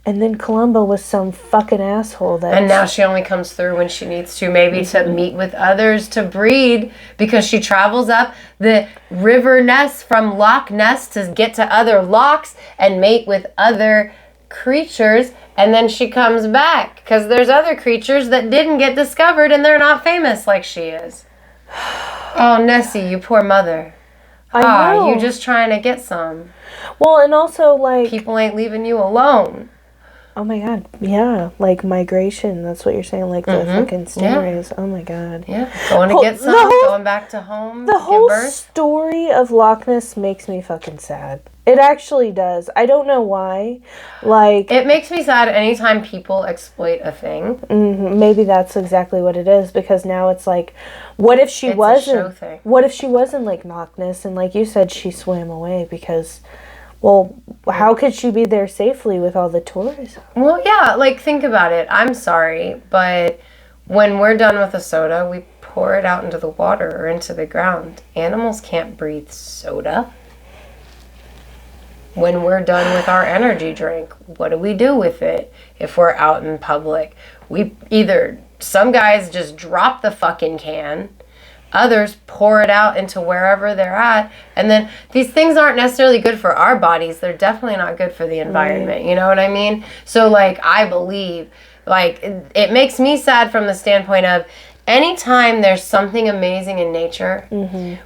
And then Columba was some fucking asshole and now she only comes through when she needs to, maybe to meet with others, to breed, because she travels up the river Ness from Loch Ness to get to other lochs and mate with other creatures, and then she comes back because there's other creatures that didn't get discovered and they're not famous like she is. Oh, Nessie, you poor mother. I know. You just trying to get some. Well, and also like... people ain't leaving you alone. Oh my god, yeah, like migration, that's what you're saying, like the fucking stingrays. Yeah. Oh my god. Yeah, going to get some, going back to home. The whole story of Lochness makes me fucking sad. It actually does. I don't know why. Like, it makes me sad anytime people exploit a thing. Mm-hmm. Maybe that's exactly what it is, because now it's like, what if she wasn't? What if she wasn't like Lochness, and like you said, she swam away because, well, how could she be there safely with all the tourists? Well, yeah, like, think about it. I'm sorry, but when we're done with a soda, we pour it out into the water or into the ground. Animals can't breathe soda. When we're done with our energy drink, what do we do with it if we're out in public? We either, some guys just drop the fucking can, others pour it out into wherever they're at, and then these things aren't necessarily good for our bodies. They're definitely not good for the environment, you know what I mean? So, like, I believe, like, it makes me sad from the standpoint of, anytime there's something amazing in nature,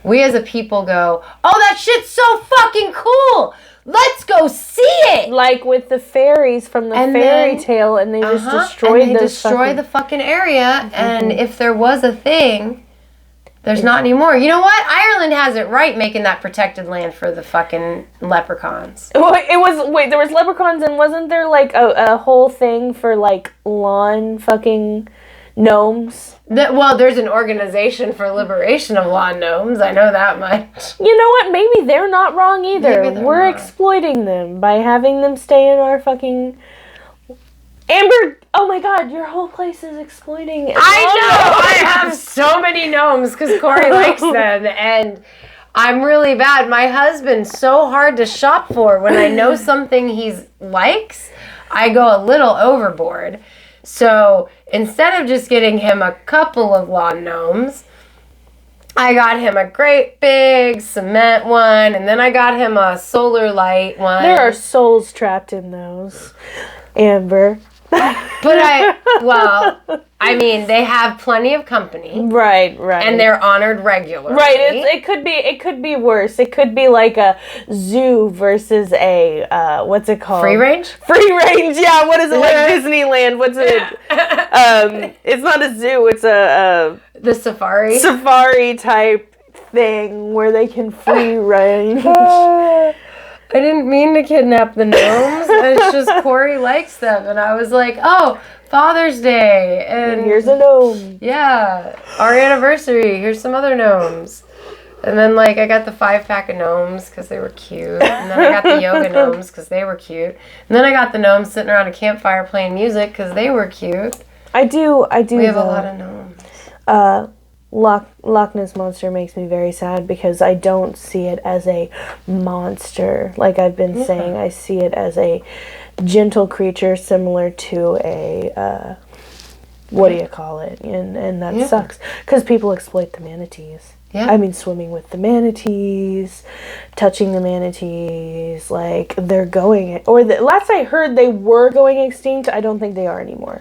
we as a people go, oh, that shit's so fucking cool! Let's go see it! Like with the fairies from the fairy tale, and they just destroyed the fucking area, and if there was a thing, there's not anymore. You know what? Ireland has it right making that protected land for the fucking leprechauns. Well, there was leprechauns, and wasn't there like a whole thing for like lawn fucking gnomes? Well, there's an organization for liberation of lawn gnomes. I know that much. You know what? Maybe they're not wrong either. We're exploiting them by having them stay in our fucking... Amber, oh my god, your whole place is exploiting... I know! I have so many gnomes because Corey likes them, and I'm really bad. My husband's so hard to shop for. When I know something he likes, I go a little overboard. So instead of just getting him a couple of lawn gnomes, I got him a great big cement one, and then I got him a solar light one. There are souls trapped in those, Amber. But I mean, they have plenty of company. Right. And they're honored regularly. Right, it could be worse. It could be like a zoo versus a, what's it called? Free range? Free range, yeah. What is it, like Disneyland? What's it? It's not a zoo, it's the safari? Safari type thing where they can free range. I didn't mean to kidnap the gnomes. It's just Corey likes them. And I was like, oh, Father's Day. And here's a gnome. Yeah. Our anniversary. Here's some other gnomes. And then, like, I got the 5-pack of gnomes because they were cute. And then I got the yoga gnomes because they were cute. And then I got the gnomes sitting around a campfire playing music because they were cute. I do. We have a lot of gnomes. Loch Ness Monster makes me very sad because I don't see it as a monster. Like I've been saying, I see it as a gentle creature similar to a, what do you call it? And that sucks. Because people exploit the manatees. Yeah. I mean, swimming with the manatees, touching the manatees, like they're going, last I heard they were going extinct. I don't think they are anymore.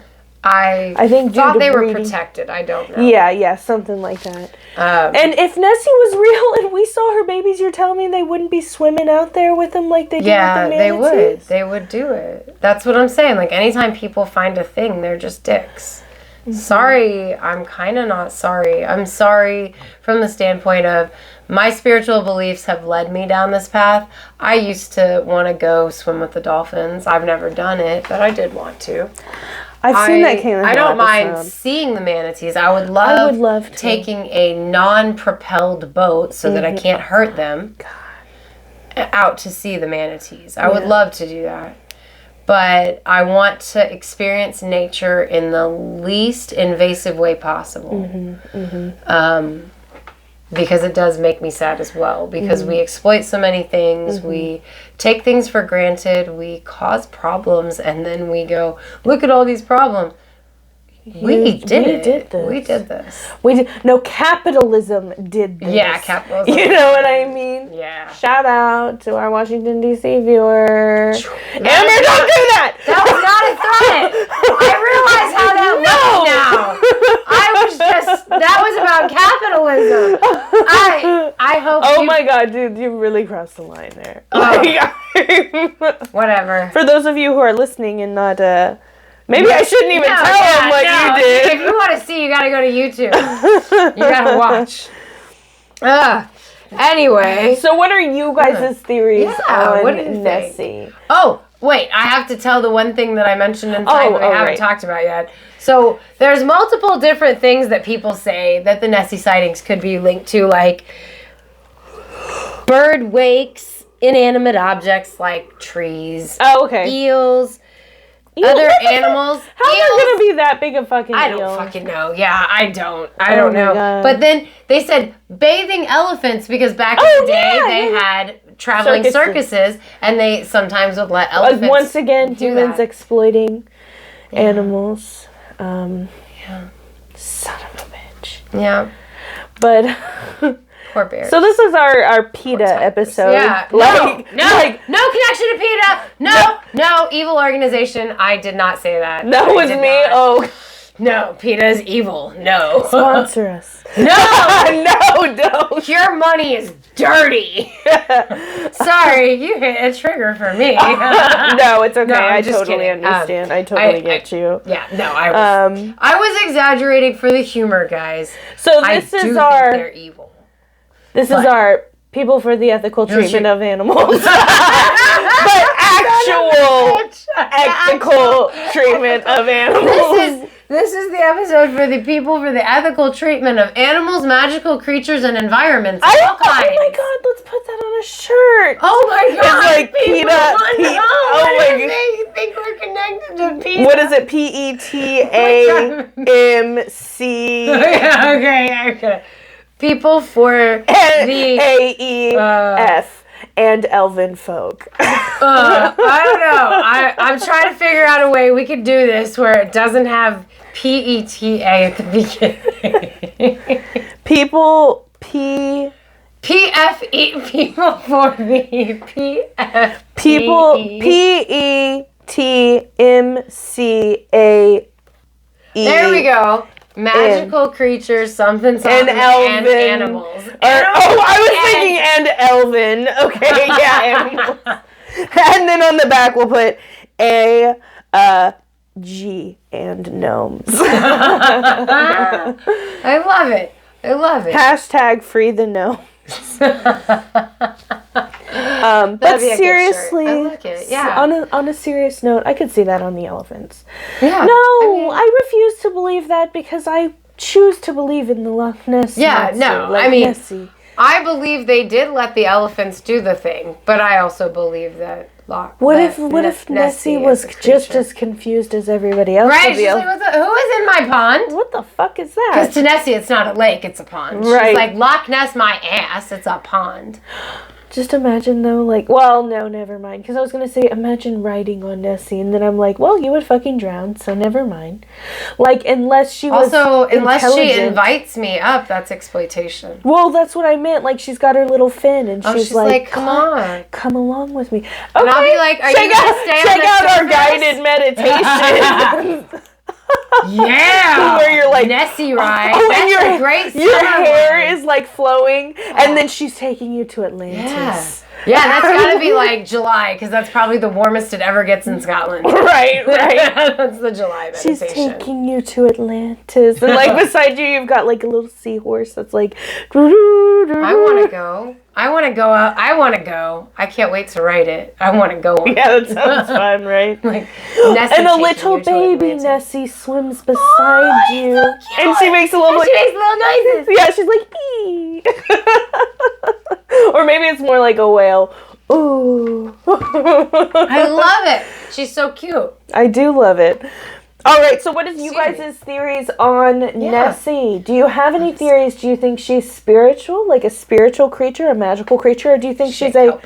I think thought they were protected. I don't know. Yeah, something like that. And if Nessie was real and we saw her babies, you're telling me they wouldn't be swimming out there with them like they do with the manatees? Yeah, they would. They would do it. That's what I'm saying. Like, anytime people find a thing, they're just dicks. Mm-hmm. Sorry, I'm kind of not sorry. I'm sorry from the standpoint of my spiritual beliefs have led me down this path. I used to want to go swim with the dolphins. I've never done it, but I did want to. I've seen that Caitlin. I don't mind seeing the manatees. I would love taking a non-propelled boat so that I can't hurt them out to see the manatees. I would love to do that. But I want to experience nature in the least invasive way possible. Because it does make me sad as well. Because we exploit so many things. We take things for granted. We cause problems. And then we go, look at all these problems. We did this. No, capitalism did this. Yeah, capitalism. You know what I mean? Yeah. Shout out to our Washington, D.C. viewer. Amber, don't do that! That was not a threat! I realize how that looks now. That was about capitalism. I hope my god, dude, you really crossed the line there. Whatever. For those of you who are listening and not, maybe I shouldn't even tell them what you did. If you want to see, you gotta go to YouTube. You gotta watch. Anyway. So what are you guys' theories on what do you Nessie? Think? Oh, wait, I have to tell the one thing that I mentioned inside that we haven't talked about yet. So there's multiple different things that people say that the Nessie sightings could be linked to, like bird wakes, inanimate objects like trees, eels, other animals. How are there gonna be that big of fucking I don't fucking know. Yeah, I don't know. God. But then they said bathing elephants because back in the day they had traveling circuses and they sometimes would let elephants once again humans exploiting animals. Son of a bitch. Yeah. But poor bears. So this is our PETA episode. Yeah. No connection to PETA. No, evil organization. I did not say that. That was me. Not. Oh. No, PETA is evil. No. Sponsor us. No. No, don't. Your money is dirty. Sorry, you hit a trigger for me. No, it's okay. I totally understand. I totally get you. Yeah, no, I was exaggerating for the humor, guys. So this is think they're evil. This is our people for the ethical treatment of animals. But actual ethical treatment of animals. This is the episode for the people for the ethical treatment of animals, magical creatures, and environments. Oh my god, let's put that on a shirt. Oh my god. It's like PETA. Oh my god. You think we're connected to PETA? What is it? PETAMC. Okay. People for the AEF and elven folk. I don't know. I'm trying to figure out a way we could do this where it doesn't have PETA at the beginning. People PFE. People for the PFE. People PETMCAE. There we go. Magical creatures, something, and animals. I was thinking and elven. Okay, yeah, animals. And then on the back we'll put G and gnomes. I love it. Hashtag free the gnomes. But seriously, I like it. Yeah. On a serious note, I could see that on the elephants. Yeah. No, I refuse to believe that because I choose to believe in the Loch Ness. Yeah, no, Nessie. I believe they did let the elephants do the thing, but I also believe that What if Nessie was just as confused as everybody else? Right, she's like, who is in my pond? What the fuck is that? Because to Nessie, it's not a lake, it's a pond. Right. She's like, Loch Ness, my ass, it's a pond. Just imagine though, no, never mind. Because I was going to say, imagine riding on Nessie. And then I'm like, well, you would fucking drown, so never mind. Unless she was unless she invites me up, that's exploitation. Well, that's what I meant. She's got her little fin, and she's like, come on. Come along with me. Okay, and I'll be like, are you going to stay check out our guided meditation. Yeah, where you're like Nessie ride. And your hair is flowing, and then she's taking you to Atlantis. Yeah, that's gotta be July because that's probably the warmest it ever gets in Scotland. Right. That's the July meditation. She's taking you to Atlantis, and beside you, you've got a little seahorse that's like. I want to go. I want to go out. I want to go. I can't wait to write it. I want to go on. Yeah, that sounds fun, right? Nessie and a little baby Nessie swims beside you. So cute. And she makes a little noises. Yeah, she's like, ee. Or maybe it's more like a whale. Ooh. I love it. She's so cute. I do love it. All right, so what is you guys' theories on Nessie? Do you have any theories? Do you think she's spiritual, like a spiritual creature, a magical creature, or do you think she's a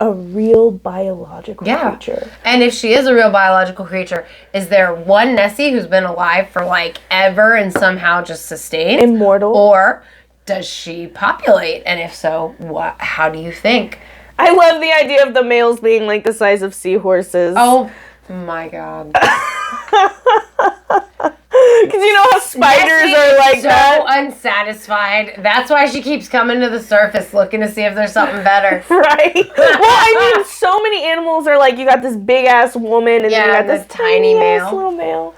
real biological creature? And if she is a real biological creature, is there one Nessie who's been alive for ever and somehow just sustained? Immortal. Or does she populate? And if so, how do you think? I love the idea of the males being the size of seahorses. Oh my god. Because you know how spiders are like so that. Unsatisfied. That's why she keeps coming to the surface looking to see if there's something better. Right. Well, I mean, so many animals are like, you got this big ass woman and then you got this tiny ass little male.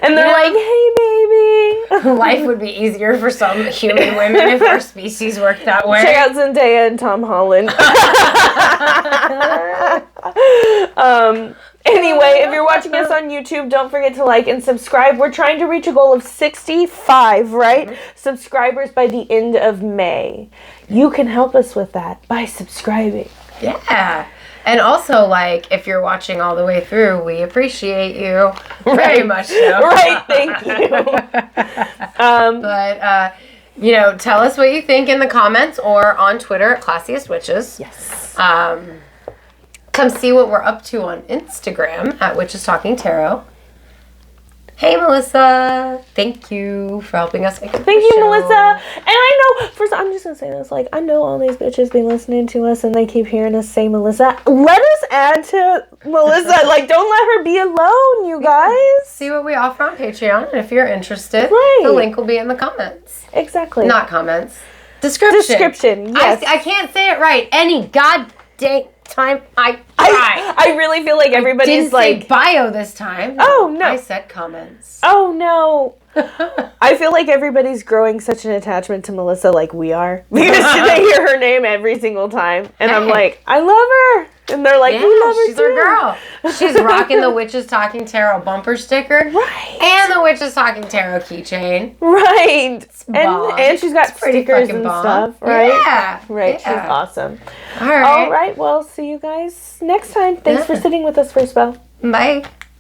And they're like, hey, baby. Life would be easier for some human women if our species worked that way. Check out Zendaya and Tom Holland. Anyway, if you're watching us on YouTube, don't forget to like and subscribe. We're trying to reach a goal of 65, right? Mm-hmm. Subscribers by the end of May. You can help us with that by subscribing. Yeah. And also, like, if you're watching all the way through, we appreciate you very much so. Right, thank you. But, you know, tell us what you think in the comments or on Twitter at classiest witches. Yes. Come see what we're up to on Instagram at Witches Talking Tarot. Hey, Melissa. Thank you for helping us make the Thank you, Melissa. And I know, first, I'm just going to say this. Like, I know all these bitches be listening to us and they keep hearing us say Melissa. Let us add to Melissa. Like, don't let her be alone, you guys. See what we offer on Patreon. And if you're interested, the link will be in the comments. Exactly. Not comments. Description, yes. I can't say it right any goddamn time I try. I really feel like everybody's didn't say bio this time. Oh, no. I said comments. Oh, no. I feel like everybody's growing such an attachment to Melissa like we are. Because they hear her name every single time. And I'm like, I love her. And they're like, we love her she's too. Our girl. She's rocking the Witches Talking Tarot bumper sticker. Right. And the Witches Talking Tarot keychain. Right. And she's got stickers and stuff. Right? Yeah. Right. Yeah. She's awesome. All right. All right. Well, see you guys next time. Thanks for sitting with us for a spell. Bye.